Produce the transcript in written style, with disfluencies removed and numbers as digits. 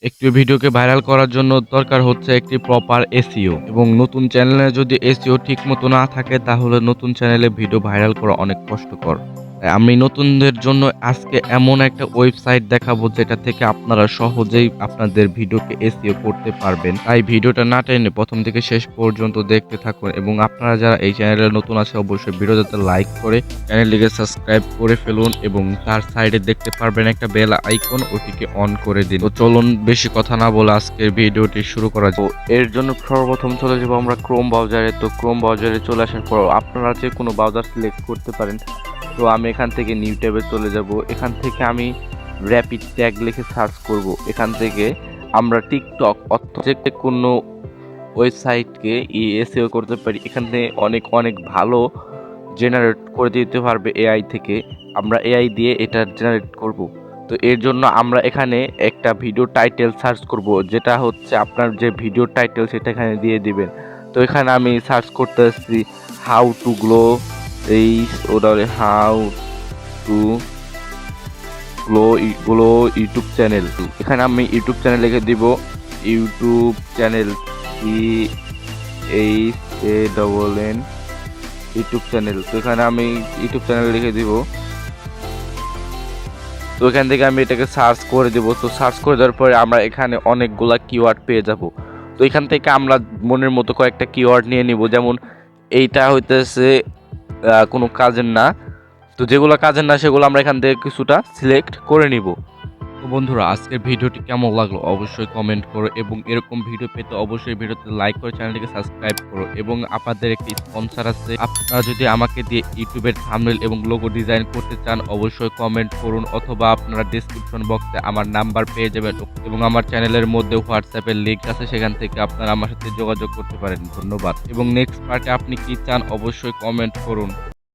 একটি ভিডিওকে ভাইরাল করার জন্য দরকার হচ্ছে একটি প্রপার এসইও এবং নতুন চ্যানেলে যদি এসইও ঠিকমতো না থাকে তাহলে নতুন চ্যানেলে ভিডিও ভাইরাল করা অনেক কষ্টকর। তাই আমি নতুনদের জন্য আজকে এমন একটা ওয়েবসাইট দেখাবো যেটা থেকে আপনারা সহজেই আপনাদের ভিডিওকে এসইও করতে পারবেন। তাই ভিডিওটা না টেনে প্রথম থেকে শেষ পর্যন্ত দেখতে থাকুন এবং আপনারা যারা এই চ্যানেলে নতুন আছে অবশ্যই ভিডিওটাতে লাইক করে চ্যানেলটিকে সাবস্ক্রাইব করে ফেলুন এবং তার সাইডে দেখতে পারবেন একটা বেল আইকন, ওটিকে অন করে দিন। তো চলুন বেশি কথা না বলে আজকের ভিডিওটি শুরু করা যাক। এর জন্য সর্বপ্রথম চলে যাব আমরা ক্রোম ব্রাউজারে। তো ক্রোম ব্রাউজারে চলে আসার পর আপনারা যে কোনো ব্রাউজার সিলেক্ট করতে পারেন। তো আমি এখান থেকে নিউ ট্যাবে চলে যাব। এখান থেকে আমি র্যাপিড ট্যাগ লিখে সার্চ করব। এখান থেকে আমরা টিকটক অথবা যে কোনো ওয়েবসাইটকে এসইও করতে পারি। এখান থেকে অনেক ভালো জেনারেট করে দিতে পারবে এআই থেকে। আমরা এআই দিয়ে এটা জেনারেট করব। তো এর জন্য আমরা এখানে একটা ভিডিও টাইটেল সার্চ করব, যেটা হচ্ছে আপনার যে ভিডিও টাইটেল সেটা এখানে দিয়ে দিবেন। তো এখানে আমি সার্চ করতেছি how to glow how to glow YouTube channel. এখানে আমি ইউটিউব চ্যানেল লিখে দিব, YouTube channel CHANN YouTube channel. তো এখানে আমি ইউটিউব চ্যানেল লিখে দিব। তো এখান থেকে আমি এটাকে সার্চ করে দেব। তো সার্চ করে দেওয়ার পরে আমরা এখানে অনেকগুলা কিওয়ার্ড পেয়ে যাব। তো এখান থেকে আমরা মনের মতো কয়েকটা কিওয়ার্ড নিয়ে নিব, যেমন এইটা হইতেছে কোনো কাজের না। তো যেগুলো কাজের না সেগুলো আমরা এখান থেকে কিছুটা সিলেক্ট করে নিব। তো বন্ধুরা, আজকের ভিডিওটি কেমন লাগলো অবশ্যই কমেন্ট করো এবং এরকম ভিডিও পেতে অবশ্যই ভিডিওতে লাইক করে চ্যানেলটিকে সাবস্ক্রাইব করো। এবং আপনাদের একটি স্পন্সর আছে, আপনারা যদি আমাকে দিয়ে ইউটিউবের থাম্বনেল এবং লোগো ডিজাইন করতে চান অবশ্যই কমেন্ট করুন, অথবা আপনারা ডেসক্রিপশন বক্সে আমার নাম্বার পেয়ে যাবেন এবং আমার চ্যানেলের মধ্যে হোয়াটসঅ্যাপের লিঙ্ক আছে, সেখান থেকে আপনারা আমার সাথে যোগাযোগ করতে পারেন। ধন্যবাদ এবং নেক্সট পার্টে আপনি কি চান অবশ্যই কমেন্ট করুন।